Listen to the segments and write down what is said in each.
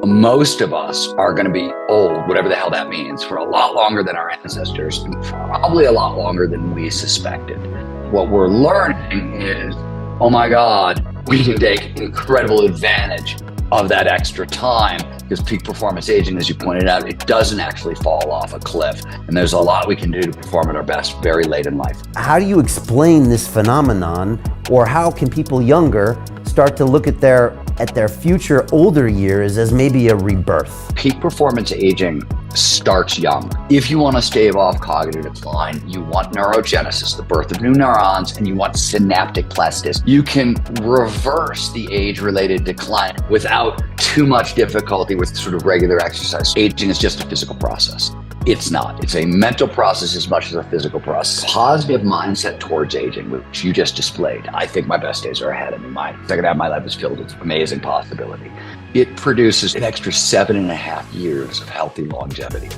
Most of us are going to be old, whatever the hell that means, for a lot longer than our ancestors, and probably a lot longer than we suspected. What we're learning is, oh my God, we can take incredible advantage of that extra time, because peak performance aging, as you pointed out, it doesn't actually fall off a cliff. And there's a lot we can do to perform at our best very late in life. How do you explain this phenomenon, or how can people younger start to look at their future older years as maybe a rebirth? Peak performance aging starts young. If you want to stave off cognitive decline, you want neurogenesis, the birth of new neurons, and you want synaptic plasticity. You can reverse the age-related decline without too much difficulty with sort of regular exercise. Aging is just a physical process. It's not. It's a mental process as much as a physical process. Positive mindset towards aging, which you just displayed. I think my best days are ahead of me. My second half of my life is filled with amazing possibility. It produces an extra 7.5 years of healthy longevity.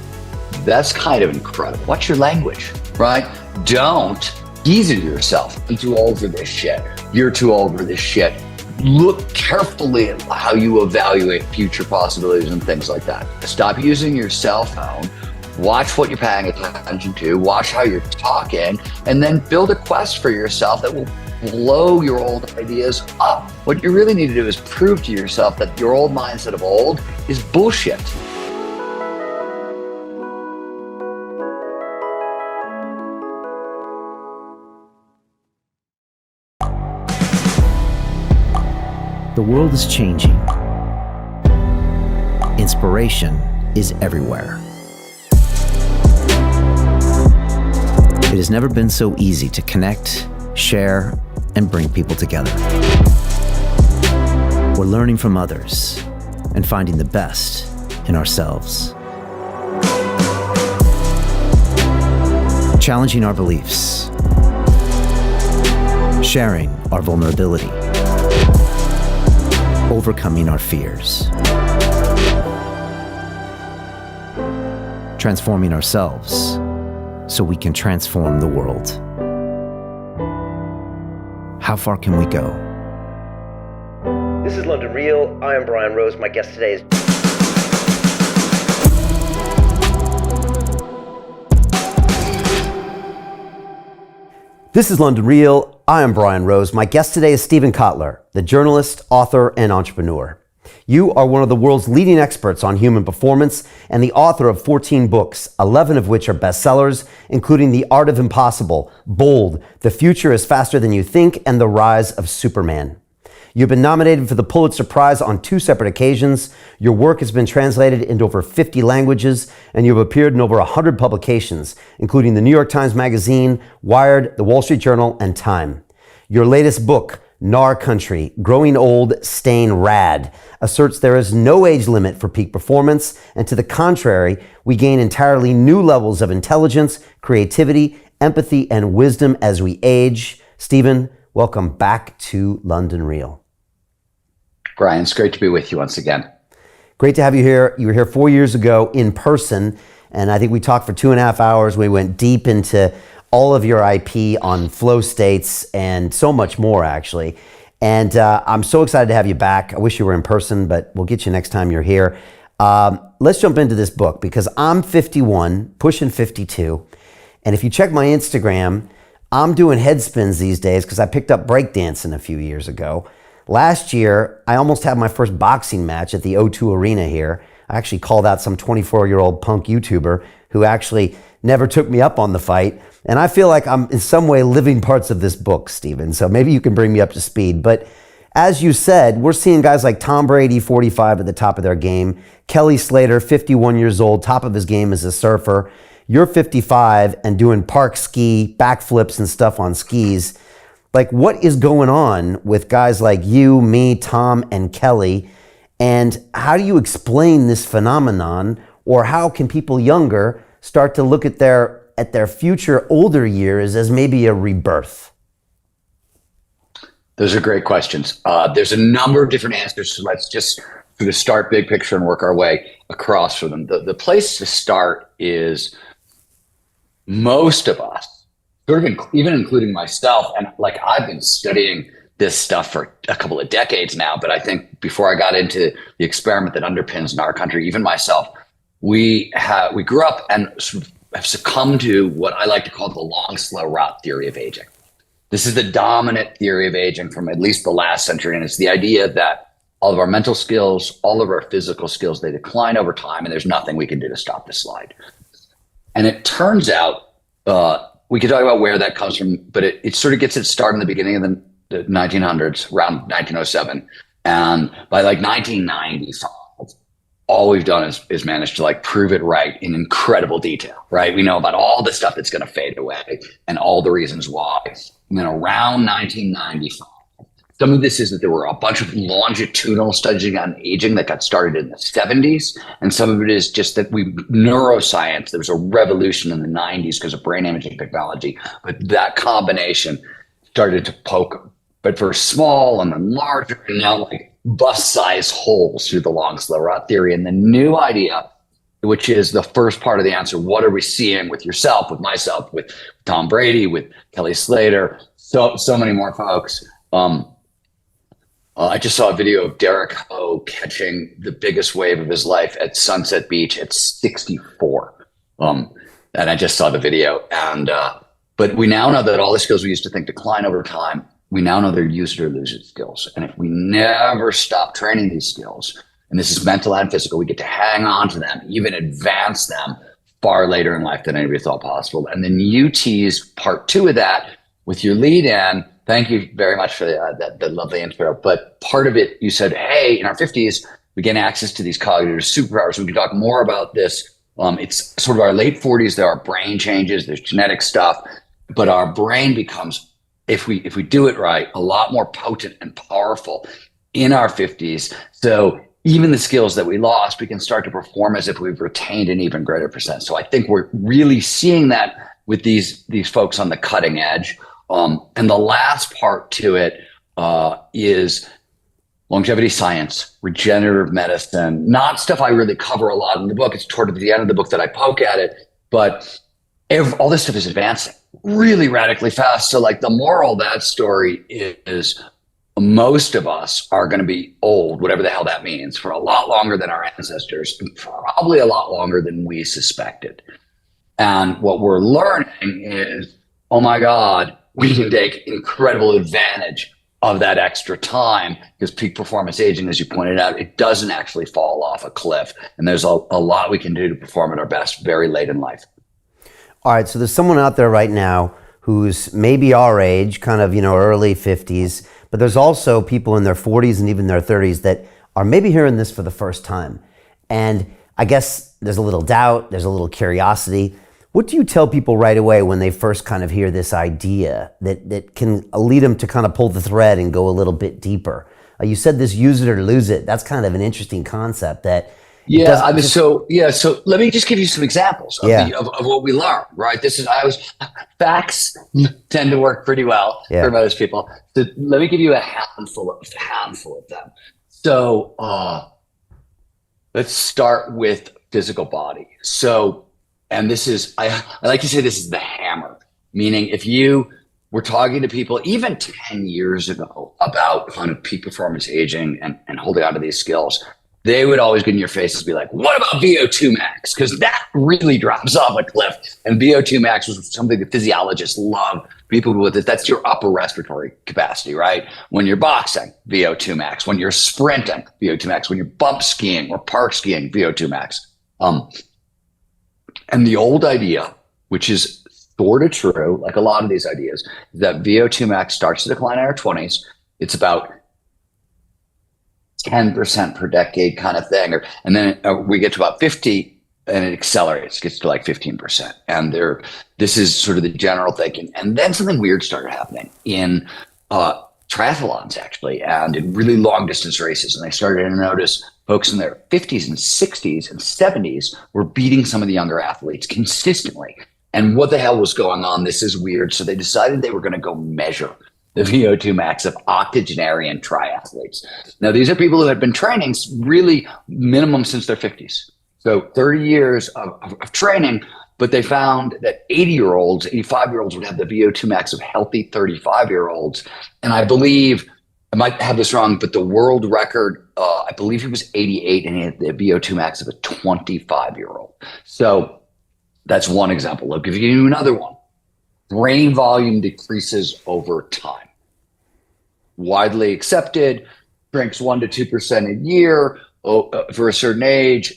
That's kind of incredible. What's your language, right? Don't tease yourself. I'm too old for this shit. You're too old for this shit. Look carefully at how you evaluate future possibilities and things like that. Stop using your cell phone. Watch what you're paying attention to, watch how you're talking, and then build a quest for yourself that will blow your old ideas up. What you really need to do is prove to yourself that your old mindset of old is bullshit. The world is changing. Inspiration is everywhere. It has never been so easy to connect, share, and bring people together. We're learning from others and finding the best in ourselves. Challenging our beliefs, sharing our vulnerability, overcoming our fears, transforming ourselves so we can transform the world. How far can we go? This is London Real. I am Brian Rose. My guest today is... This is London Real. I am Brian Rose. My guest today is Stephen Kotler, the journalist, author, and entrepreneur. You are one of the world's leading experts on human performance and the author of 14 books, 11 of which are bestsellers, including The Art of Impossible, Bold, The Future is Faster Than You Think, and The Rise of Superman. You've been nominated for the Pulitzer Prize on 2 separate occasions. Your work has been translated into over 50 languages, and you've appeared in over 100 publications, including the New York Times Magazine, Wired, the Wall Street Journal, and Time. Your latest book, Gnar Country, Growing Old, Staying Rad, asserts there is no age limit for peak performance, and to the contrary, we gain entirely new levels of intelligence, creativity, empathy, and wisdom as we age. Stephen, welcome back to London Real. Brian, it's great to be with you once again. Great to have you here. You were here 4 years ago in person, and I think we talked for 2.5 hours. We went deep into all of your IP on flow states and so much more, actually. And I'm so excited to have you back. I wish you were in person, but we'll get you next time you're here. Let's jump into this book, because I'm 51, pushing 52. And if you check my Instagram, I'm doing head spins these days because I picked up breakdancing a few years ago. Last year, I almost had my first boxing match at the O2 Arena here. I actually called out some 24-year-old punk YouTuber who actually never took me up on the fight. And I feel like I'm in some way living parts of this book, Stephen. So maybe you can bring me up to speed. But as you said, we're seeing guys like Tom Brady, 45, at the top of their game. Kelly Slater, 51 years old, top of his game as a surfer. You're 55 and doing park ski, backflips and stuff on skis. Like, what is going on with guys like you, me, Tom, and Kelly? And how do you explain this phenomenon? Or how can people younger start to look at their future older years as maybe a rebirth? Those are great questions. There's a number of different answers, so let's just sort of start big picture and work our way across from them. The place to start is most of us, sort of even including myself, and like I've been studying this stuff for a couple of decades now, but I think before I got into the experiment that underpins in our country, even myself, we grew up and sort of have succumbed to what I like to call the long, slow rot theory of aging. This is the dominant theory of aging from at least the last century, and it's the idea that all of our mental skills, all of our physical skills, they decline over time, and there's nothing we can do to stop the slide. And it turns out, we could talk about where that comes from, but it sort of gets its start in the beginning of the 1900s, around 1907. And by like 1995, all we've done is managed to like prove it right in incredible detail, right? We know about all the stuff that's going to fade away and all the reasons why. And then around 1995, some of this is that there were a bunch of longitudinal studies on aging that got started in the 70s. And some of it is just that neuroscience, there was a revolution in the 90s because of brain imaging technology. But that combination started to poke, but for small and then larger, and now like bus-sized holes through the long, slow rot theory. And the new idea, which is the first part of the answer, what are we seeing with yourself, with myself, with Tom Brady, with Kelly Slater, so many more folks. I just saw a video of Derek Ho catching the biggest wave of his life at Sunset Beach at 64. And I just saw the video. And but we now know that all the skills we used to think decline over time, we now know they're use it or lose it skills. And if we never stop training these skills, and this is mental and physical, we get to hang on to them, even advance them far later in life than anybody thought possible. And then you tease part two of that with your lead in. Thank you very much for that lovely intro. But part of it, you said, hey, in our 50s, we gain access to these cognitive superpowers. We can talk more about this. It's sort of our late 40s. There are brain changes. There's genetic stuff. But our brain becomes, if we do it right, a lot more potent and powerful in our 50s. So even the skills that we lost, we can start to perform as if we've retained an even greater percent. So I think we're really seeing that with these folks on the cutting edge. And the last part to it is longevity science, regenerative medicine, not stuff I really cover a lot in the book. It's toward the end of the book that I poke at it, but all this stuff is advancing really radically fast. So like the moral of that story is most of us are going to be old, whatever the hell that means, for a lot longer than our ancestors, and probably a lot longer than we suspected. And what we're learning is, oh my God, we can take incredible advantage of that extra time, because peak performance aging, as you pointed out, it doesn't actually fall off a cliff. And there's a lot we can do to perform at our best very late in life. All right, so there's someone out there right now who's maybe our age, kind of, early 50s, but there's also people in their 40s and even their 30s that are maybe hearing this for the first time. And I guess there's a little doubt, there's a little curiosity. What do you tell people right away when they first kind of hear this idea that can lead them to kind of pull the thread and go a little bit deeper? You said this use it or lose it. That's kind of an interesting concept that. So let me just give you some examples of what we learned, right? Facts tend to work pretty well for most people. So let me give you a handful of them. So let's start with physical body. So, and this is, I like to say this is the hammer, meaning if you were talking to people even 10 years ago about kind of peak performance aging and holding on to these skills, they would always get in your face and be like, what about VO2 max? Because that really drops off a cliff. And VO2 max was something that physiologists love. People with it, that's your upper respiratory capacity, right? When you're boxing, VO2 max. When you're sprinting, VO2 max. When you're bump skiing or park skiing, VO2 max. And the old idea, which is sort of true, like a lot of these ideas, is that VO2 max starts to decline in our 20s. It's about 10% per decade kind of thing. And then we get to about 50 and it accelerates, gets to like 15%. And this is sort of the general thinking. And then something weird started happening in triathlons, actually, and in really long distance races. And they started to notice folks in their 50s and 60s and 70s were beating some of the younger athletes consistently. And what the hell was going on? This is weird. So they decided they were going to go measure the VO2 max of octogenarian triathletes. Now, these are people who had been training really minimum since their 50s. So 30 years of training, but they found that 80-year-olds, 85-year-olds would have the VO2 max of healthy 35-year-olds. And I believe, I might have this wrong, but the world record, I believe he was 88 and he had the VO2 max of a 25-year-old. So that's one example. I'll give you another one. Brain volume decreases over time. Widely accepted, shrinks 1% to 2% a year for a certain age.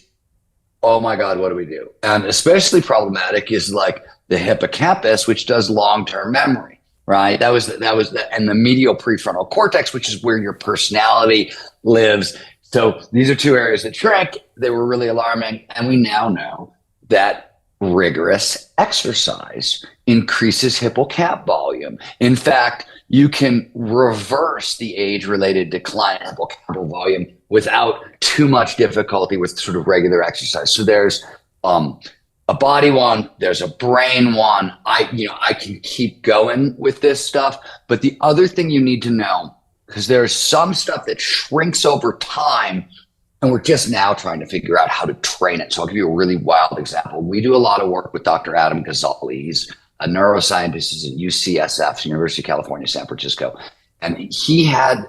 Oh my God, what do we do? And especially problematic is like the hippocampus, which does long-term memory, right? That was and the medial prefrontal cortex, which is where your personality lives. So these are two areas that shrink. They were really alarming. And we now know that rigorous exercise increases hippocamp volume. In fact, you can reverse the age-related decline in hippocampal volume without too much difficulty with sort of regular exercise. So there's a body one, there's a brain one. I can keep going with this stuff, but the other thing you need to know, because there's some stuff that shrinks over time, and we're just now trying to figure out how to train it. So I'll give you a really wild example. We do a lot of work with Dr. Adam Gazzaley. He's a neuroscientist. He's at UCSF, University of California, San Francisco. And he had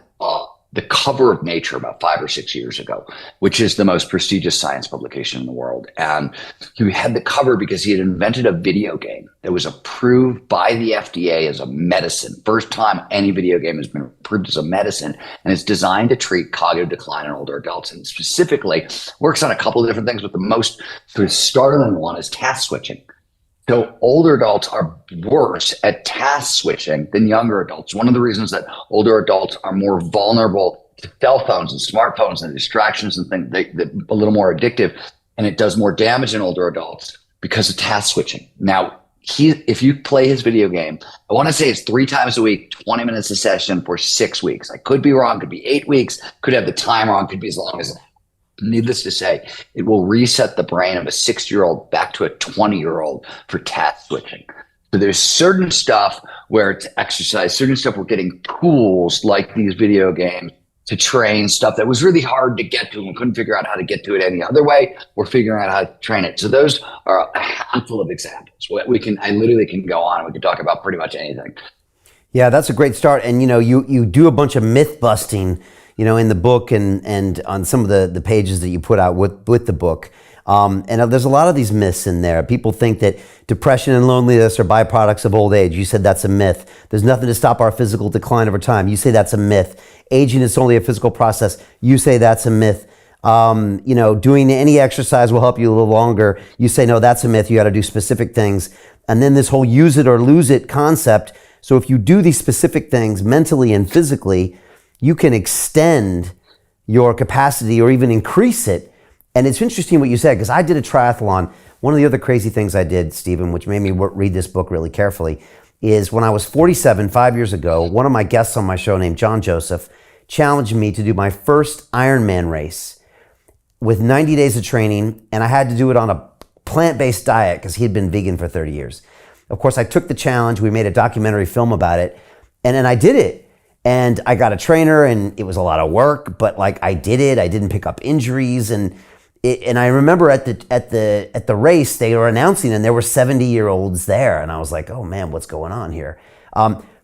the cover of Nature about 5 or 6 years ago, which is the most prestigious science publication in the world. And he had the cover because he had invented a video game that was approved by the FDA as a medicine. First time any video game has been approved as a medicine, and it's designed to treat cognitive decline in older adults. And specifically works on a couple of different things, but the most sort of startling one is task switching. So older adults are worse at task switching than younger adults. One of the reasons that older adults are more vulnerable to cell phones and smartphones and distractions and things that a little more addictive, and it does more damage in older adults because of task switching. Now, if you play his video game, I want to say it's 3 times a week, 20 minutes a session for 6 weeks. I could be wrong, could be 8 weeks, could have the time wrong, could be as long as. Needless to say, it will reset the brain of a 60-year-old back to a 20-year-old for task switching. So there's certain stuff where it's exercise, certain stuff we're getting tools like these video games to train stuff that was really hard to get to and we couldn't figure out how to get to it any other way. We're figuring out how to train it. So those are a handful of examples. I literally can go on and we can talk about pretty much anything. Yeah, that's a great start. And you do a bunch of myth busting in the book and on some of the pages that you put out with the book. And there's a lot of these myths in there. People think that depression and loneliness are byproducts of old age. You said that's a myth. There's nothing to stop our physical decline over time. You say that's a myth. Aging is only a physical process. You say that's a myth. Doing any exercise will help you a little longer. You say, no, that's a myth. You got to do specific things. And then this whole use it or lose it concept. So if you do these specific things mentally and physically, you can extend your capacity or even increase it. And it's interesting what you said, because I did a triathlon. One of the other crazy things I did, Stephen, which made me read this book really carefully, is when I was 47, 5 years ago, one of my guests on my show named John Joseph challenged me to do my first Ironman race with 90 days of training, and I had to do it on a plant-based diet because he had been vegan for 30 years. Of course, I took the challenge. We made a documentary film about it, and then I did it. And I got a trainer, and it was a lot of work, but I did it. I didn't pick up injuries, and I remember at the race they were announcing, and there were 70-year-olds there, and I was like, oh man, what's going on here?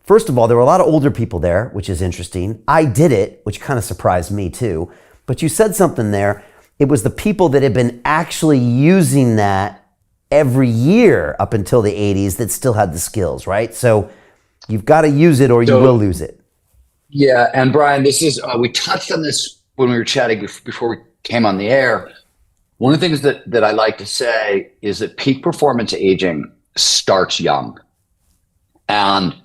First of all, there were a lot of older people there, which is interesting. I did it, which kind of surprised me too. But you said something there. It was the people that had been actually using that every year up until the 80s that still had the skills, right? So you've got to use it or you will lose it. Yeah, and Brian, this is we touched on this when we were chatting before we came on the air. One of the things that I like to say is that peak performance aging starts young, and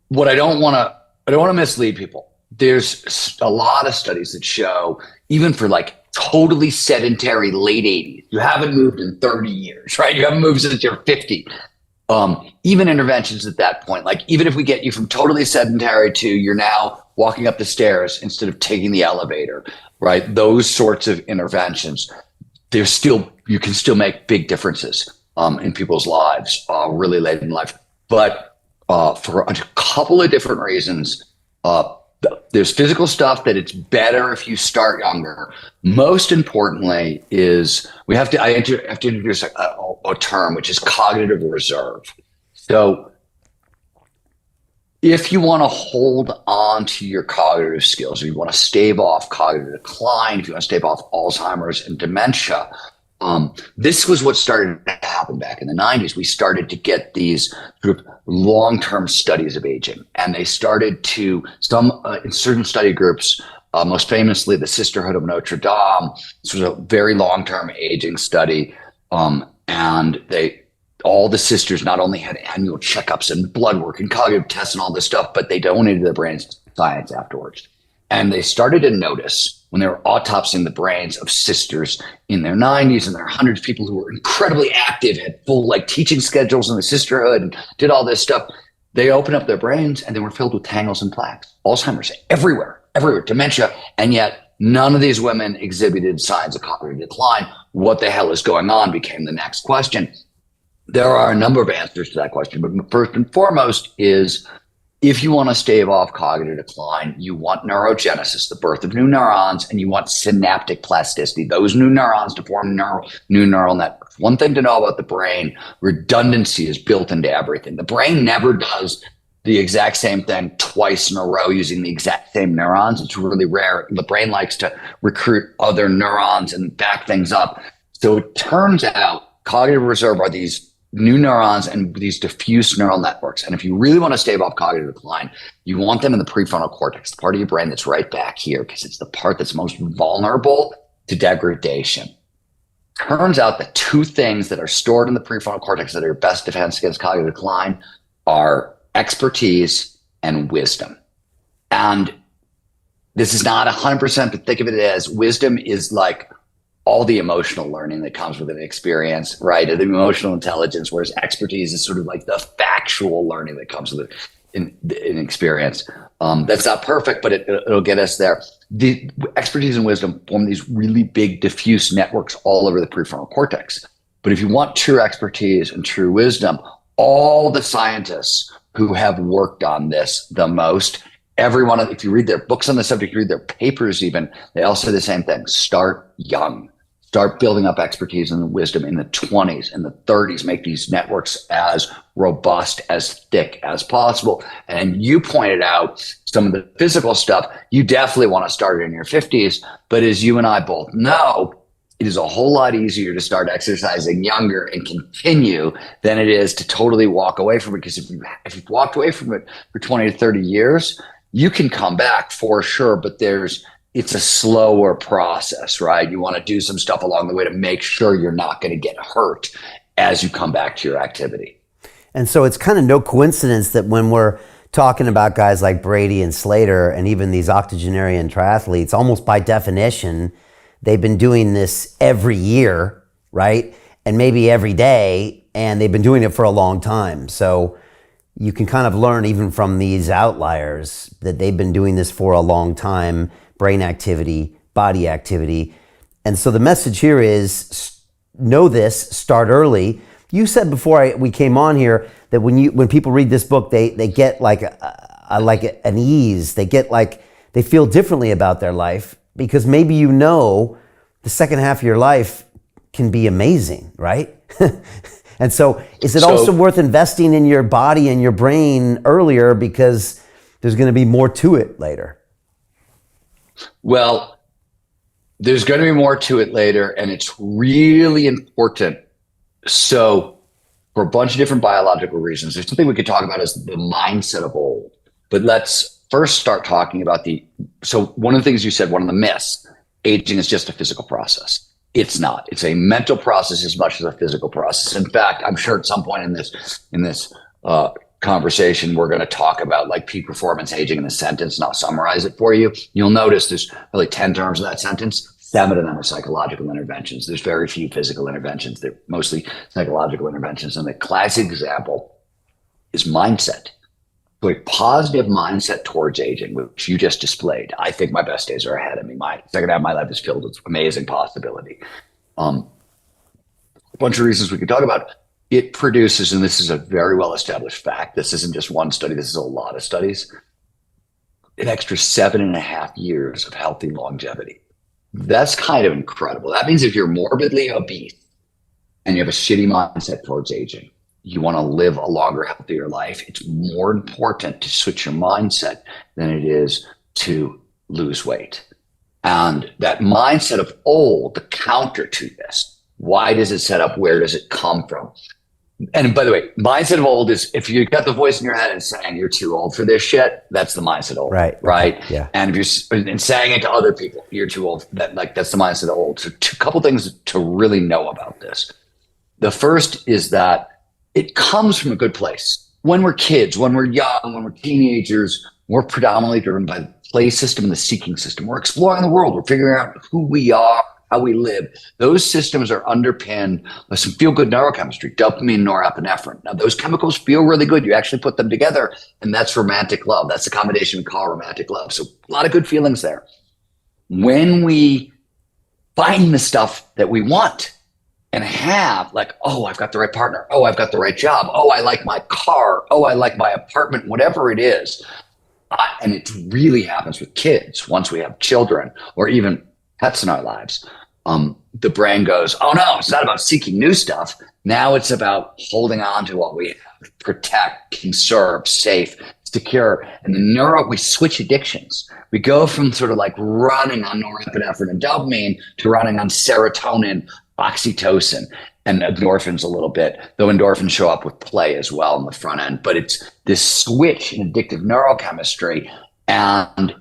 what I don't want to mislead people. There's a lot of studies that show even for totally sedentary late 80s, you haven't moved in 30 years, right? You haven't moved since you're 50. Even interventions at that point, even if we get you from totally sedentary to you're now walking up the stairs instead of taking the elevator, right? Those sorts of interventions, you can still make big differences in people's lives really late in life. But for a couple of different reasons, the There's physical stuff that it's better if you start younger. Most importantly is I have to introduce a term, which is cognitive reserve. So if you want to hold on to your cognitive skills, if you want to stave off cognitive decline, if you want to stave off Alzheimer's and dementia, this was what started to happen back in the 90s. We started to get these sort of long-term studies of aging, and they started to, in certain study groups, most famously the Sisterhood of Notre Dame. This was a very long-term aging study, and all the sisters not only had annual checkups and blood work and cognitive tests and all this stuff, but they donated their brains to science afterwards. And they started to notice when they were autopsying the brains of sisters in their 90s and their hundreds, people who were incredibly active, had full teaching schedules in the sisterhood and did all this stuff. They opened up their brains and they were filled with tangles and plaques, Alzheimer's everywhere, dementia. And yet none of these women exhibited signs of cognitive decline. What the hell is going on became the next question. There are a number of answers to that question, but first and foremost is, if you want to stave off cognitive decline, you want neurogenesis, the birth of new neurons, and you want synaptic plasticity, those new neurons to form new neural networks. One thing to know about the brain, redundancy is built into everything. The brain never does the exact same thing twice in a row using the exact same neurons. It's really rare. The brain likes to recruit other neurons and back things up. So it turns out cognitive reserve are these new neurons and these diffuse neural networks. And if you really want to stave off cognitive decline, you want them in the prefrontal cortex, the part of your brain that's right back here, because it's the part that's most vulnerable to degradation. Turns out the two things that are stored in the prefrontal cortex that are your best defense against cognitive decline are expertise and wisdom. And this is not 100%, but think of it as wisdom is like all the emotional learning that comes with an experience, right? The emotional intelligence, whereas expertise is sort of like the factual learning that comes with an experience. That's not perfect, but it'll get us there. The expertise and wisdom form these really big diffuse networks all over the prefrontal cortex. But if you want true expertise and true wisdom, all the scientists who have worked on this the most, everyone, if you read their books on the subject, you read their papers even, they all say the same thing: start young. Start building up expertise and wisdom in the 20s and the 30s. Make these networks as robust, as thick as possible. And you pointed out some of the physical stuff. You definitely want to start it in your 50s. But as you and I both know, it is a whole lot easier to start exercising younger and continue than it is to totally walk away from it. Because if you've walked away from it for 20 to 30 years, you can come back for sure, but it's a slower process, right? You want to do some stuff along the way to make sure you're not going to get hurt as you come back to your activity. And so it's kind of no coincidence that when we're talking about guys like Brady and Slater and even these octogenarian triathletes, almost by definition, they've been doing this every year, right? And maybe every day, and they've been doing it for a long time. So you can kind of learn even from these outliers that they've been doing this for a long time. Brain activity, body activity. And so the message here is know this, start early. You said before we came on here that when people read this book, they get like an ease. They feel differently about their life because maybe the second half of your life can be amazing, right? And so is it also worth investing in your body and your brain earlier because there's going to be more to it later? Well, there's going to be more to it later, and it's really important. So for a bunch of different biological reasons, there's something we could talk about as the mindset of old. But let's first start talking about so one of the things you said, one of the myths, aging is just a physical process. It's not. It's a mental process as much as a physical process. In fact, I'm sure at some point in this conversation, we're going to talk about peak performance aging in a sentence, and I'll summarize it for you. You'll notice there's really 10 terms in that sentence. 7 of them are psychological interventions. There's very few physical interventions. They're mostly psychological interventions. And the classic example is mindset. So a positive mindset towards aging, which you just displayed. I think my best days are ahead of me. My second half of my life is filled with amazing possibility. A bunch of reasons we could talk about. It produces, and this is a very well-established fact, this isn't just one study, this is a lot of studies, an extra 7.5 years of healthy longevity. That's kind of incredible. That means if you're morbidly obese and you have a shitty mindset towards aging, you want to live a longer, healthier life, it's more important to switch your mindset than it is to lose weight. And that mindset of old, the counter to this, why does it set up? Where does it come from? And by the way, mindset of old is if you got the voice in your head and saying you're too old for this shit, that's the mindset of old. Right. Right. Yeah. And if you're and saying it to other people, you're too old. That's the mindset of old. So couple things to really know about this. The first is that it comes from a good place. When we're kids, when we're young, when we're teenagers, we're predominantly driven by the play system and the seeking system. We're exploring the world. We're figuring out who we are, how we live. Those systems are underpinned by some feel-good neurochemistry, dopamine, norepinephrine. Now, those chemicals feel really good. You actually put them together, and that's romantic love. That's the combination we call romantic love. So a lot of good feelings there. When we find the stuff that we want and have, like, oh, I've got the right partner. Oh, I've got the right job. Oh, I like my car. Oh, I like my apartment, whatever it is. And it really happens with kids once we have children or even pets in our lives. The brain goes, oh no, it's not about seeking new stuff. Now it's about holding on to what we have, protect, conserve, safe, secure. And we switch addictions. We go from sort of like running on norepinephrine and dopamine to running on serotonin, oxytocin, and endorphins a little bit, though endorphins show up with play as well in the front end. But it's this switch in addictive neurochemistry. And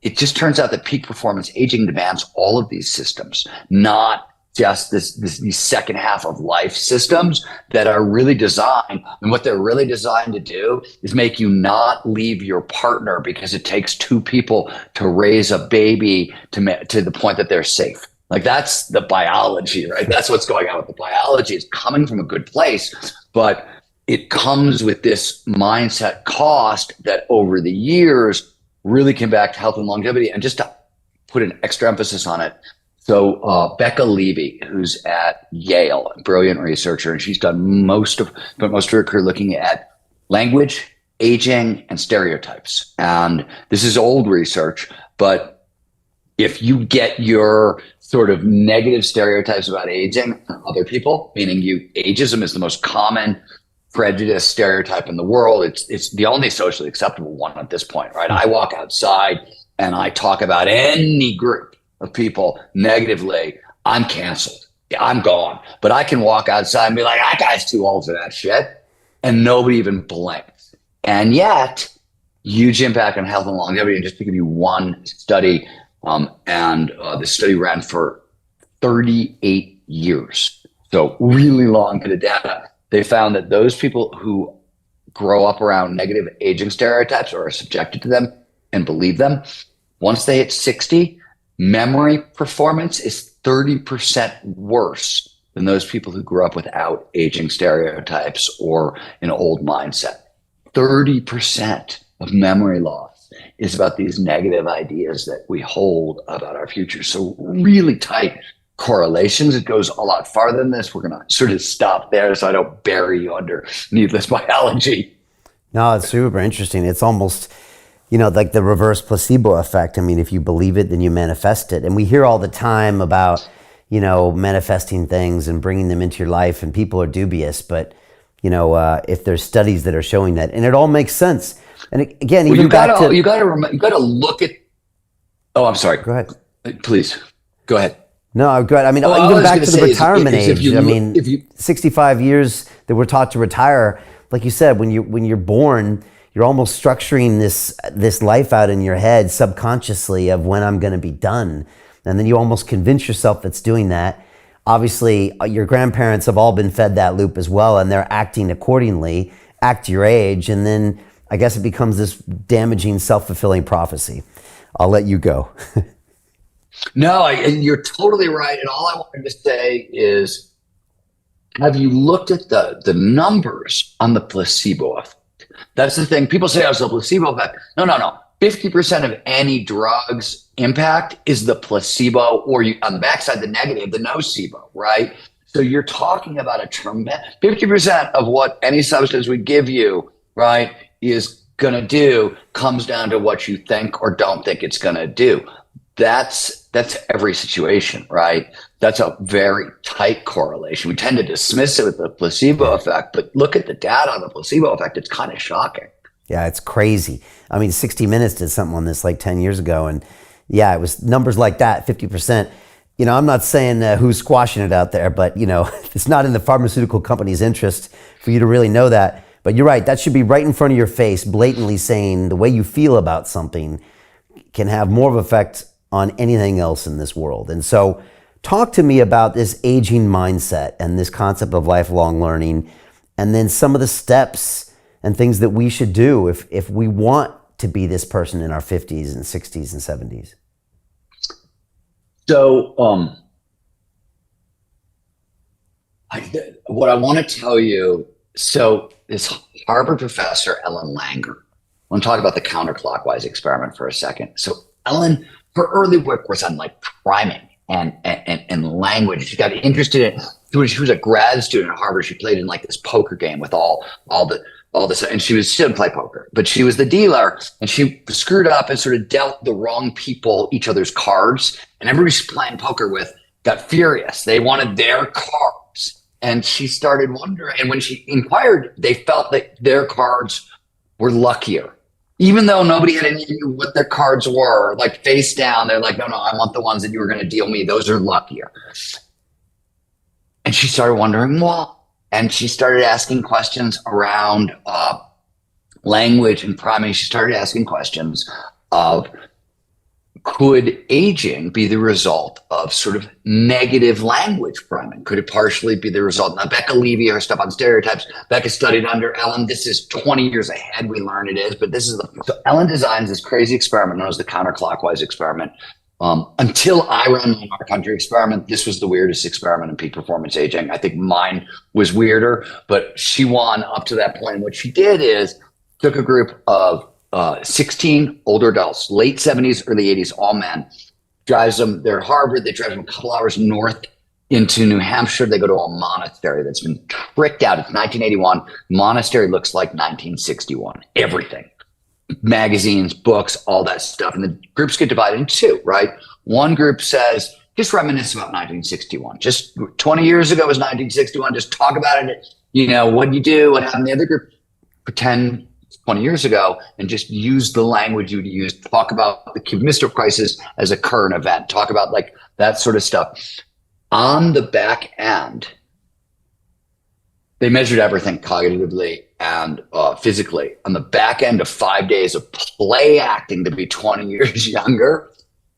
it just turns out that peak performance aging demands all of these systems, not just these second half of life systems that are really designed. And what they're really designed to do is make you not leave your partner because it takes two people to raise a baby to the point that they're safe. Like that's the biology, right? That's what's going on with the biology. It's coming from a good place, but it comes with this mindset cost that over the years really came back to health and longevity. And just to put an extra emphasis on it. So Becca Levy, who's at Yale, a brilliant researcher, and she's done most of her career looking at language, aging, and stereotypes. And this is old research, but if you get your sort of negative stereotypes about aging and other people, meaning ageism is the most common prejudice stereotype in the world. It's the only socially acceptable one at this point, right? I walk outside and I talk about any group of people negatively, I'm canceled. Yeah, I'm gone. But I can walk outside and be like, that guy's too old for that shit. And nobody even blinks. And yet, huge impact on health and longevity. And just to give you one study, this study ran for 38 years. So really long bit of data. They found that those people who grow up around negative aging stereotypes or are subjected to them and believe them, once they hit 60, memory performance is 30% worse than those people who grew up without aging stereotypes or an old mindset. 30% of memory loss is about these negative ideas that we hold about our future. So really tight correlations. It goes a lot farther than this. We're going to sort of stop there so I don't bury you under needless biology. No, it's super interesting. It's almost, like the reverse placebo effect. I mean, if you believe it, then you manifest it. And we hear all the time about, manifesting things and bringing them into your life, and people are dubious. But, if there's studies that are showing that, and it all makes sense. And again, even you got to look at. Oh, I'm sorry. Go ahead. Please go ahead. No, good. I mean, even back to the retirement age. 65 years that we're taught to retire. Like you said, when you're born, you're almost structuring this life out in your head subconsciously of when I'm going to be done, and then you almost convince yourself that's doing that. Obviously, your grandparents have all been fed that loop as well, and they're acting accordingly, act your age, and then I guess it becomes this damaging self-fulfilling prophecy. I'll let you go. No, and you're totally right. And all I wanted to say is, have you looked at the numbers on the placebo effect? That's the thing. People say, oh, it's a placebo effect. No. 50% of any drug's impact is the placebo, or on the backside, the negative, the nocebo, right? So you're talking about 50% of what any substance would give you, right, is going to do comes down to what you think or don't think it's going to do. That's every situation, right? That's a very tight correlation. We tend to dismiss it with the placebo effect, but look at the data on the placebo effect. It's kind of shocking. Yeah, it's crazy. I mean, 60 Minutes did something on this like 10 years ago, and yeah, it was numbers like that, 50%. You know, I'm not saying who's squashing it out there, but you know, it's not in the pharmaceutical company's interest for you to really know that. But you're right, that should be right in front of your face, blatantly saying the way you feel about something can have more of an effect on anything else in this world. And so talk to me about this aging mindset and this concept of lifelong learning, and then some of the steps and things that we should do if we want to be this person in our 50s and 60s and 70s. So what I want to tell you, so this Harvard professor, Ellen Langer, I want to talk about the counterclockwise experiment for a second. So Ellen, her early work was on like priming and language. She got interested in, she was a grad student at Harvard. She played in like this poker game with all this, and she didn't play poker, but she was the dealer, and she screwed up and sort of dealt the wrong people each other's cards, and everybody she's playing poker with got furious. They wanted their cards, and she started wondering, and when she inquired, they felt that their cards were luckier. Even though nobody had any idea what their cards were, like face down, they're like, no, I want the ones that you were going to deal me. Those are luckier. And she started wondering, well, and she started asking questions around language and priming. She started asking questions of, could aging be the result of sort of negative language priming? Could it partially be the result? Now, Becca Levy, her stuff on stereotypes, Becca studied under Ellen. This is 20 years ahead, we learn it is, but this is so Ellen designs this crazy experiment known as the counterclockwise experiment. Until I ran my Our Country experiment, this was the weirdest experiment in peak performance aging. I think mine was weirder, but she won up to that point. And what she did is took a group of 16 older adults, late 70s, early 80s, all men, drives them, they're at Harvard, they drive them a couple hours north into New Hampshire. They go to a monastery that's been tricked out. It's 1981. Monastery looks like 1961. Everything. Magazines, books, all that stuff. And the groups get divided into two, right? One group says, just reminisce about 1961. Just 20 years ago was 1961. Just talk about it. You know, what you do, what happened. The other group pretend 20 years ago and just use the language you'd use. Talk about the Cuban Missile Crisis as a current event. Talk about like that sort of stuff. On the back end, they measured everything cognitively and physically. On the back end of 5 days of play acting to be 20 years younger,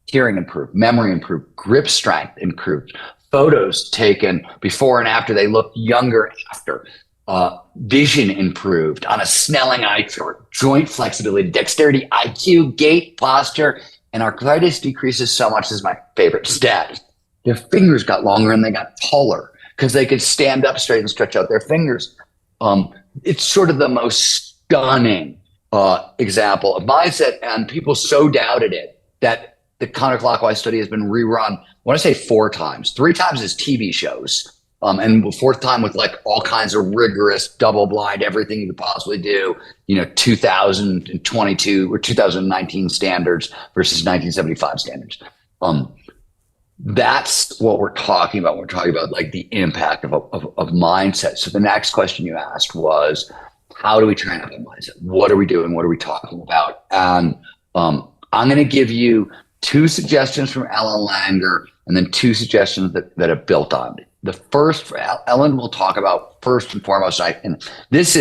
hearing improved, memory improved, grip strength improved, photos taken before and after, they looked younger after. Vision improved on a Snelling eye chart, joint flexibility, dexterity, IQ, gait, posture, and arthritis decreases so much. This is my favorite stat. Their fingers got longer and they got taller because they could stand up straight and stretch out their fingers. It's sort of the most stunning example of mindset, and people so doubted it that the counterclockwise study has been rerun, I want to say 4 times. 3 times as TV shows. And the 4th time with like all kinds of rigorous double blind, everything you could possibly do, 2022 or 2019 standards versus 1975 standards. That's what we're talking about. We're talking about like the impact of mindset. So the next question you asked was, how do we train up a mindset? What are we doing? What are we talking about? And I'm going to give you 2 suggestions from Ellen Langer and then 2 suggestions that are built on it. The first, Ellen will talk about first and foremost, and this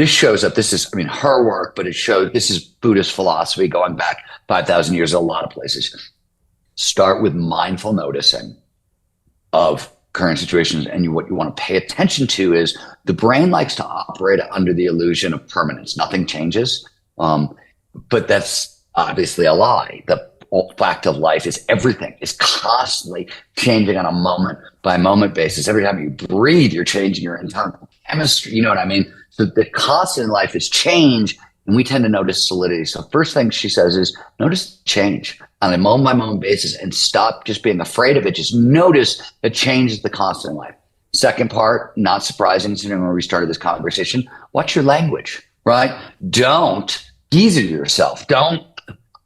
shows up, her work, but it shows this is Buddhist philosophy going back 5,000 years in a lot of places. Start with mindful noticing of current situations. And what you want to pay attention to is the brain likes to operate under the illusion of permanence. Nothing changes. But that's obviously a lie. The fact of life is everything is constantly changing on a moment by moment basis. Every time you breathe, you're changing your internal chemistry. You know what I mean? So the constant in life is change, and we tend to notice solidity. So first thing she says is notice change on a moment by moment basis and stop just being afraid of it. Just notice that change is the constant in life. Second part, not surprising, considering when we started this conversation, watch your language, right? Don't Easy to yourself. Don't,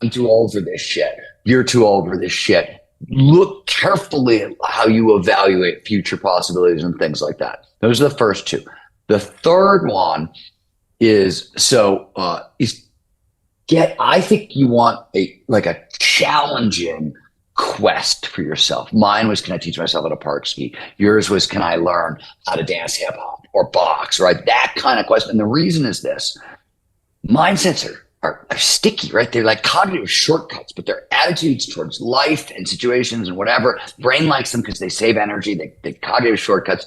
I'm too old for this shit. You're too old for this shit. Look carefully at how you evaluate future possibilities and things like that. Those are the first two. The third one is I think you want a challenging quest for yourself. Mine was, can I teach myself how to park ski? Yours was, can I learn how to dance hip hop or box, right? That kind of quest. And the reason is this: mindsets are sticky, right? They're like cognitive shortcuts, but they're attitudes towards life and situations and whatever. Brain likes them because they save energy. They cognitive shortcuts.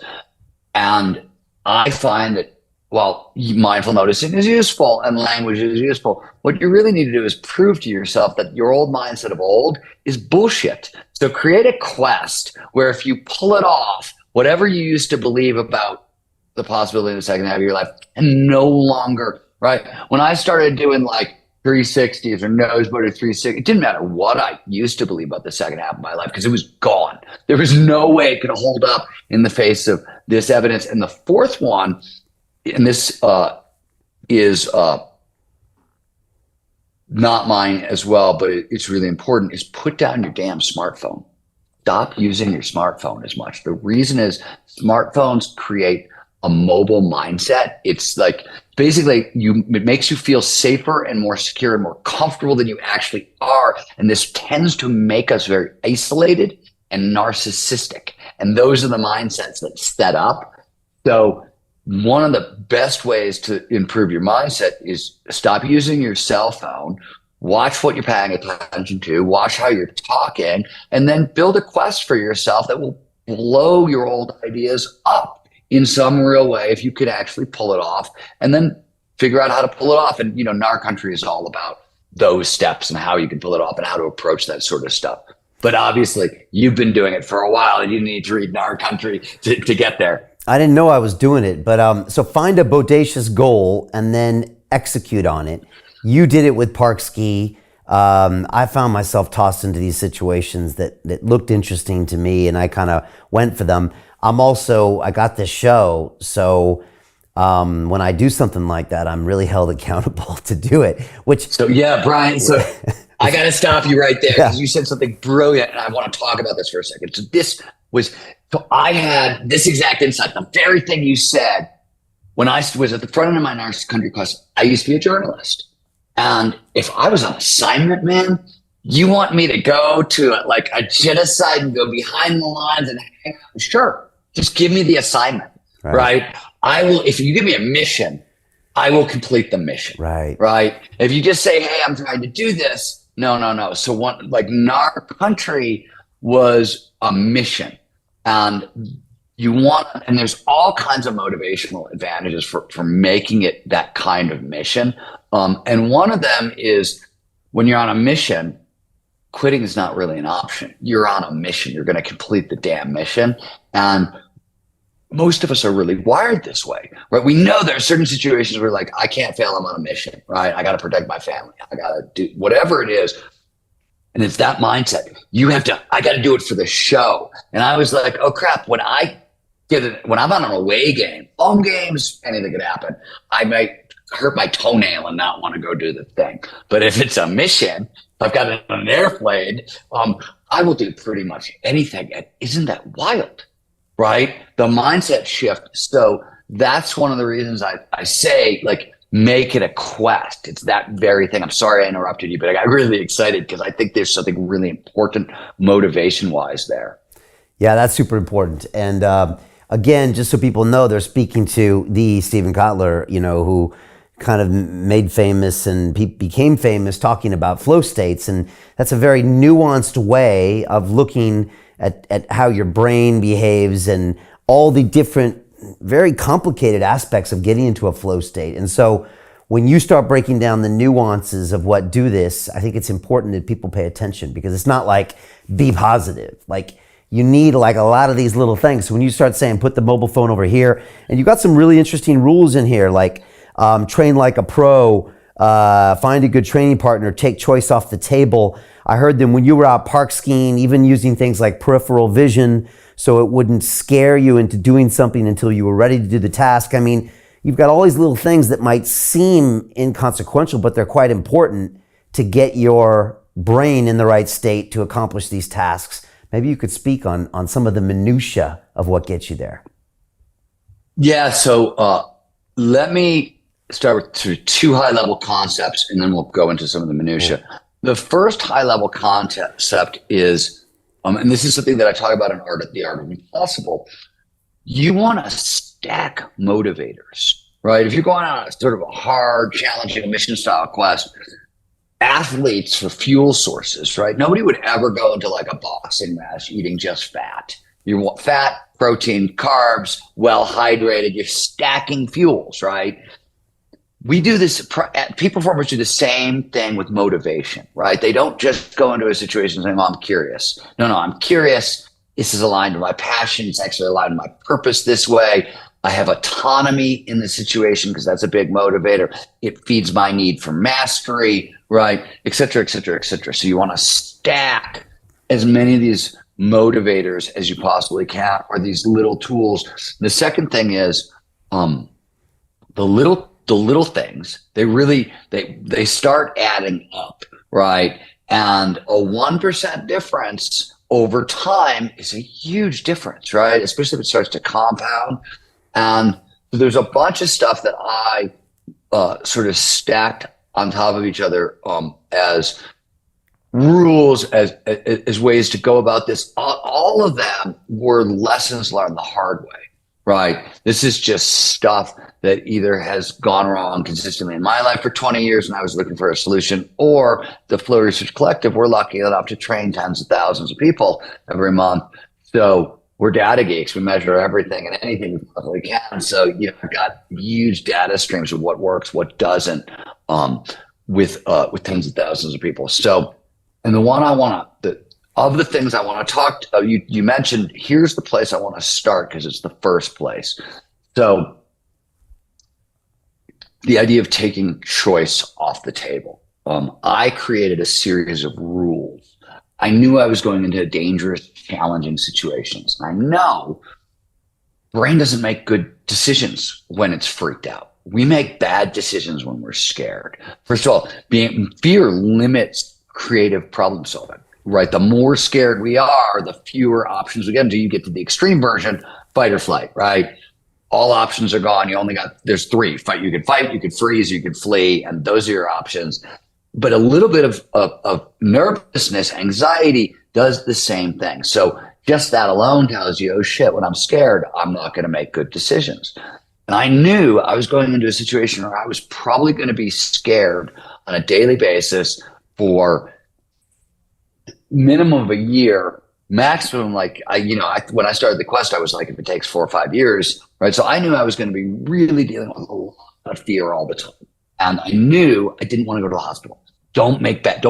And I find that while mindful noticing is useful and language is useful, what you really need to do is prove to yourself that your old mindset of old is bullshit. So create a quest where if you pull it off, whatever you used to believe about the possibility in the second half of your life can no longer, right? When I started doing like 360s or nosebleed or 360, it didn't matter what I used to believe about the second half of my life because it was gone. There was no way it could hold up in the face of this evidence. And the fourth one, and this is not mine as well, but it's really important, is put down your damn smartphone. Stop using your smartphone as much. The reason is smartphones create a mobile mindset. It's like basically it makes you feel safer and more secure and more comfortable than you actually are. And this tends to make us very isolated and narcissistic. And those are the mindsets that set up. So one of the best ways to improve your mindset is stop using your cell phone, watch what you're paying attention to, watch how you're talking, and then build a quest for yourself that will blow your old ideas up in some real way if you could actually pull it off, and then figure out how to pull it off. And, Gnar Country is all about those steps and how you can pull it off and how to approach that sort of stuff. But obviously, you've been doing it for a while and you need to read Gnar Country to get there. I didn't know I was doing it, but so find a bodacious goal and then execute on it. You did it with park ski. I found myself tossed into these situations that looked interesting to me, and I kind of went for them. I got this show, so when I do something like that, I'm really held accountable to do it. Brian, I got to stop you right there because you said something brilliant, and I want to talk about this for a second. So I had this exact insight, the very thing you said. When I was at the front end of my Gnar Country class, I used to be a journalist. And if I was on assignment, man, you want me to go to a genocide and go behind the lines and hang out? Sure, just give me the assignment, right? I will. If you give me a mission, I will complete the mission, right? If you just say, hey, I'm trying to do this, no. So Gnar Country was a mission. And there's all kinds of motivational advantages for making it that kind of mission. And one of them is when you're on a mission, quitting is not really an option. You're on a mission. You're going to complete the damn mission. And most of us are really wired this way, right? We know there are certain situations where I can't fail. I'm on a mission, right? I got to protect my family. I got to do whatever it is. And it's that mindset. I got to do it for the show. And I was like, oh crap, when I'm on an away game, home games, anything could happen. I might hurt my toenail and not want to go do the thing. But if it's a mission, I've got it on an airplane, I will do pretty much anything. And isn't that wild, right? The mindset shift. So that's one of the reasons I say, make it a quest. It's that very thing. I'm sorry I interrupted you, but I got really excited because I think there's something really important motivation-wise there. Yeah, that's super important. And again, just so people know, they're speaking to the Steven Kotler, who kind of made famous and became famous talking about flow states. And that's a very nuanced way of looking at how your brain behaves and all the different very complicated aspects of getting into a flow state. And so when you start breaking down the nuances of what do this, I think it's important that people pay attention, because it's not be positive. You need a lot of these little things. So when you start saying, put the mobile phone over here, and you got some really interesting rules in here, train like a pro, find a good training partner, take choice off the table. I heard them when you were out park skiing, even using things like peripheral vision, so it wouldn't scare you into doing something until you were ready to do the task. I mean, you've got all these little things that might seem inconsequential, but they're quite important to get your brain in the right state to accomplish these tasks. Maybe you could speak on some of the minutia of what gets you there. Yeah, so let me start with two high-level concepts, and then we'll go into some of the minutia. Cool. The first high-level concept is, and this is something that I talk about in The Art of Impossible, you want to stack motivators, right? If you're going on a sort of a hard, challenging mission-style quest, athletes for fuel sources, right? Nobody would ever go into like a boxing match eating just fat. You want fat, protein, carbs, well hydrated. You're stacking fuels, right? We do this, peak performers do the same thing with motivation, right? They don't just go into a situation saying, oh, I'm curious. No, I'm curious. This is aligned to my passion. It's actually aligned to my purpose this way. I have autonomy in the situation because that's a big motivator. It feeds my need for mastery, right? Et cetera, et cetera, et cetera. So you want to stack as many of these motivators as you possibly can, or these little tools. The second thing is the little things. They start adding up, right? And a 1% difference over time is a huge difference, right? Especially if it starts to compound. And there's a bunch of stuff that I sort of stacked on top of each other as rules, as ways to go about this. All of them were lessons learned the hard way, right? This is just stuff that either has gone wrong consistently in my life for 20 years and I was looking for a solution, or the Flow Research Collective, we're lucky enough to train tens of thousands of people every month. So we're data geeks. We measure everything and anything we possibly can. So, I've got huge data streams of what works, what doesn't, with tens of thousands of people. So, and of the things I want to talk to, you mentioned, here's the place I want to start because it's the first place. So the idea of taking choice off the table. I created a series of rules. I knew I was going into dangerous, challenging situations. I know brain doesn't make good decisions when it's freaked out. We make bad decisions when we're scared. First of all, fear limits creative problem solving, right? The more scared we are, the fewer options we get until you get to the extreme version, fight or flight, right? All options are gone. There's three. You could fight, you could freeze, you could flee, and those are your options. But a little bit of nervousness, anxiety does the same thing. So just that alone tells you, oh shit, when I'm scared, I'm not going to make good decisions. And I knew I was going into a situation where I was probably going to be scared on a daily basis for minimum of a year, maximum when I started the quest, I was like, if it takes 4 or 5 years, right? So I knew I was going to be really dealing with a lot of fear all the time. And I knew I didn't want to go to the hospital. Don't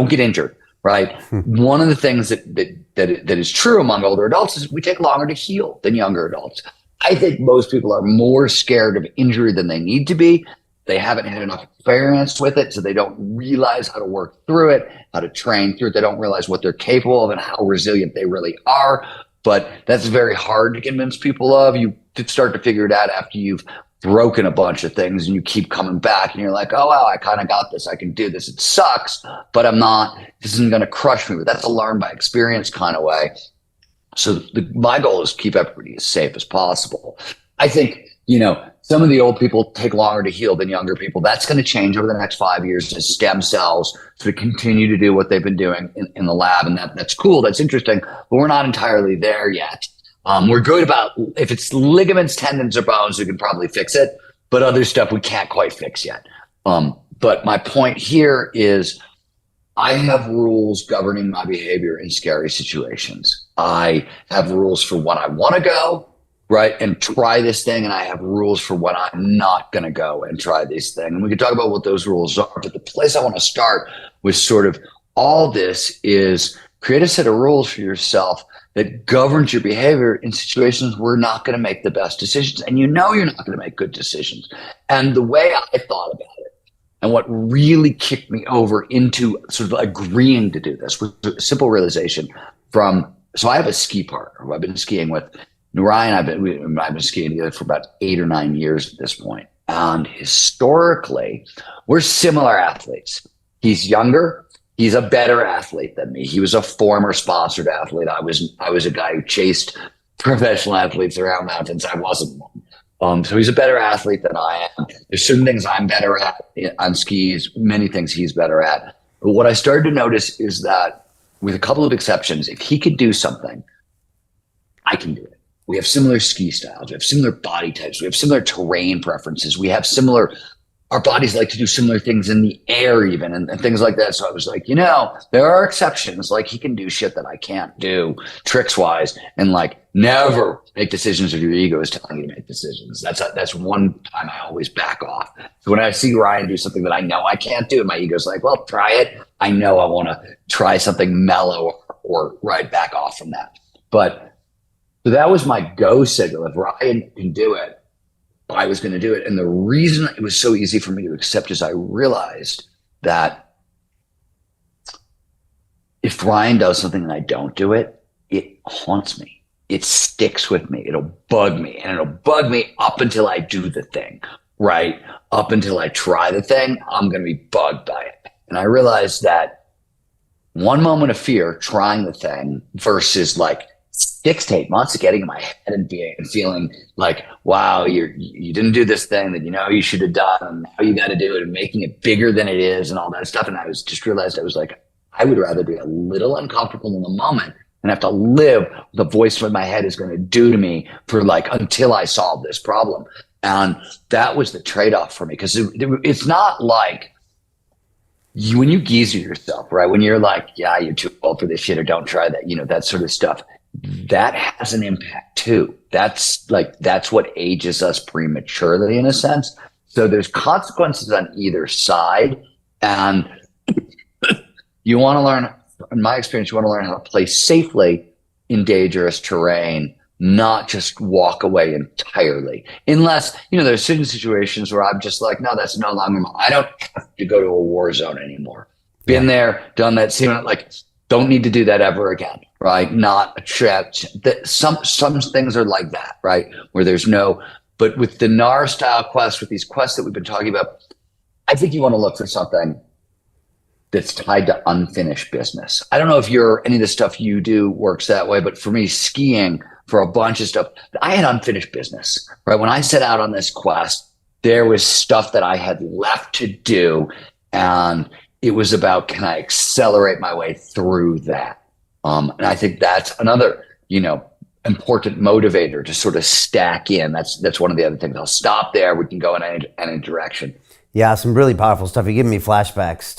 get injured, right? One of the things that is true among older adults is we take longer to heal than younger adults. I think most people are more scared of injury than they need to be. They haven't had enough experience with it, so they don't realize how to work through it, how to train through it. They don't realize what they're capable of and how resilient they really are. But that's very hard to convince people of. You start to figure it out after you've broken a bunch of things and you keep coming back and you're like, oh, wow, I kind of got this. I can do this. It sucks, but this isn't going to crush me. But that's a learn by experience kind of way. So my goal is to keep everybody as safe as possible. I think, some of the old people take longer to heal than younger people. That's going to change over the next 5 years as stem cells to continue to do what they've been doing in the lab. And that's cool. That's interesting, but we're not entirely there yet. We're good about if it's ligaments, tendons, or bones, we can probably fix it, but other stuff we can't quite fix yet. But my point here is I have rules governing my behavior in scary situations. I have rules for when I want to go, right, and try this thing, and I have rules for when I'm not going to go and try this thing. And we can talk about what those rules are, but the place I want to start with sort of all this is create a set of rules for yourself that governs your behavior in situations where you're not going to make the best decisions, and you're not going to make good decisions. And the way I thought about it, and what really kicked me over into sort of agreeing to do this was a simple realization so I have a ski partner who I've been skiing with. Ryan, I've been skiing together for about 8 or 9 years at this point. And historically, we're similar athletes. He's younger. He's a better athlete than me. He was a former sponsored athlete. I was a guy who chased professional athletes around mountains. I wasn't one. So he's a better athlete than I am. There's certain things I'm better at on skis, many things he's better at. But what I started to notice is that, with a couple of exceptions, if he could do something, I can do it. We have similar ski styles. We have similar body types. We have similar terrain preferences. We have similar, our bodies like to do similar things in the air even, and things like that. So I was like, there are exceptions. Like, he can do shit that I can't do tricks wise, and like never make decisions if your ego is telling you to make decisions. That's one time I always back off. So when I see Ryan do something that I know I can't do, my ego's like, well, try it. I know I want to try something mellow or right back off from that. But so that was my go signal. If Ryan can do it, I was going to do it. And the reason it was so easy for me to accept is I realized that if Ryan does something and I don't do it, it haunts me. It sticks with me. It'll bug me. And it'll bug me up until I do the thing, right? Up until I try the thing, I'm going to be bugged by it. And I realized that one moment of fear trying the thing versus like 6 to 8 months of getting in my head and feeling like, wow, you didn't do this thing that you should have done, and now you got to do it, and making it bigger than it is and all that stuff. And I was just realized, I was like, I would rather be a little uncomfortable in the moment and have to live what the voice in my head is going to do to me for like until I solve this problem. And that was the trade-off for me, because it's not like when you geezer yourself, right? When you're like, yeah, you're too old for this shit, or don't try that, that sort of stuff. That has an impact too. That's what ages us prematurely in a sense. So there's consequences on either side. And you want to learn, in my experience, you want to learn how to play safely in dangerous terrain, not just walk away entirely. Unless, there's certain situations where I'm just like, no, that's no longer, I don't have to go to a war zone anymore. Been there, done that, seen it, like, don't need to do that ever again, right? Not a trap. Some things are like that, right? Where there's but with the Gnar style quests, with these quests that we've been talking about, I think you want to look for something that's tied to unfinished business. I don't know if any of the stuff you do works that way, but for me, skiing, for a bunch of stuff, I had unfinished business, right? When I set out on this quest, there was stuff that I had left to do, and it was about, can I accelerate my way through that? And I think that's another, important motivator to sort of stack in. That's one of the other things. I'll stop there. We can go in any direction. Yeah, some really powerful stuff. You're giving me flashbacks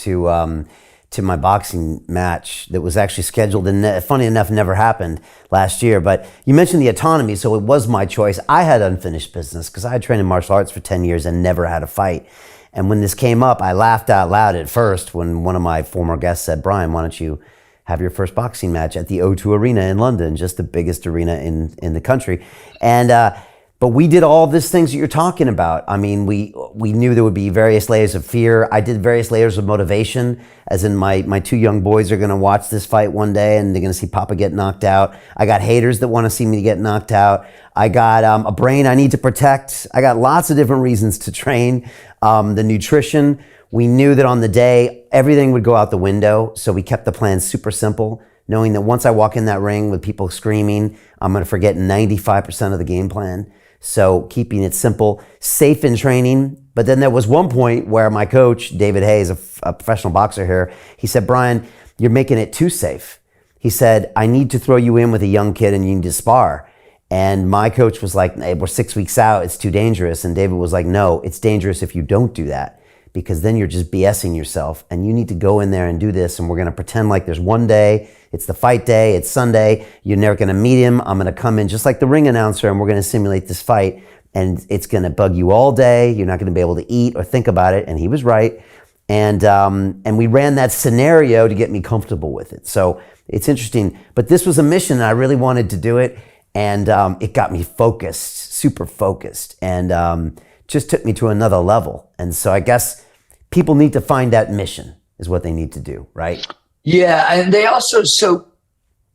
to my boxing match that was actually scheduled and funny enough never happened last year. But you mentioned the autonomy, so it was my choice. I had unfinished business because I had trained in martial arts for 10 years and never had a fight. And when this came up, I laughed out loud at first when one of my former guests said, Brian, why don't you have your first boxing match at the O2 Arena in London, just the biggest arena in the country. And but we did all these things that you're talking about. I mean, we knew there would be various layers of fear. I did various layers of motivation, as in my 2 young boys are going to watch this fight one day and they're going to see Papa get knocked out. I got haters that want to see me get knocked out. I got a brain I need to protect. I got lots of different reasons to train. The nutrition, we knew that on the day, everything would go out the window. So we kept the plan super simple, knowing that once I walk in that ring with people screaming, I'm going to forget 95% of the game plan. So keeping it simple, safe in training. But then there was one point where my coach, David Hayes, a professional boxer here, he said, Brian, you're making it too safe. He said, I need to throw you in with a young kid and you need to spar. And my coach was like, hey, we're 6 weeks out, it's too dangerous. And David was like, no, it's dangerous if you don't do that, because then you're just BSing yourself and you need to go in there and do this. And we're going to pretend like there's one day, it's the fight day, it's Sunday, you're never going to meet him. I'm going to come in just like the ring announcer and we're going to simulate this fight. And it's going to bug you all day. You're not going to be able to eat or think about it. And he was right. And we ran that scenario to get me comfortable with it. So it's interesting. But this was a mission and I really wanted to do it. And it got me focused, super focused, and just took me to another level. And so I guess people need to find that mission is what they need to do, right? Yeah, and they also, so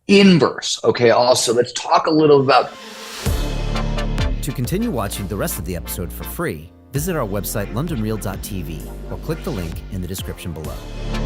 inverse, okay, also, let's talk a little about. To continue watching the rest of the episode for free, visit our website londonreal.tv or click the link in the description below.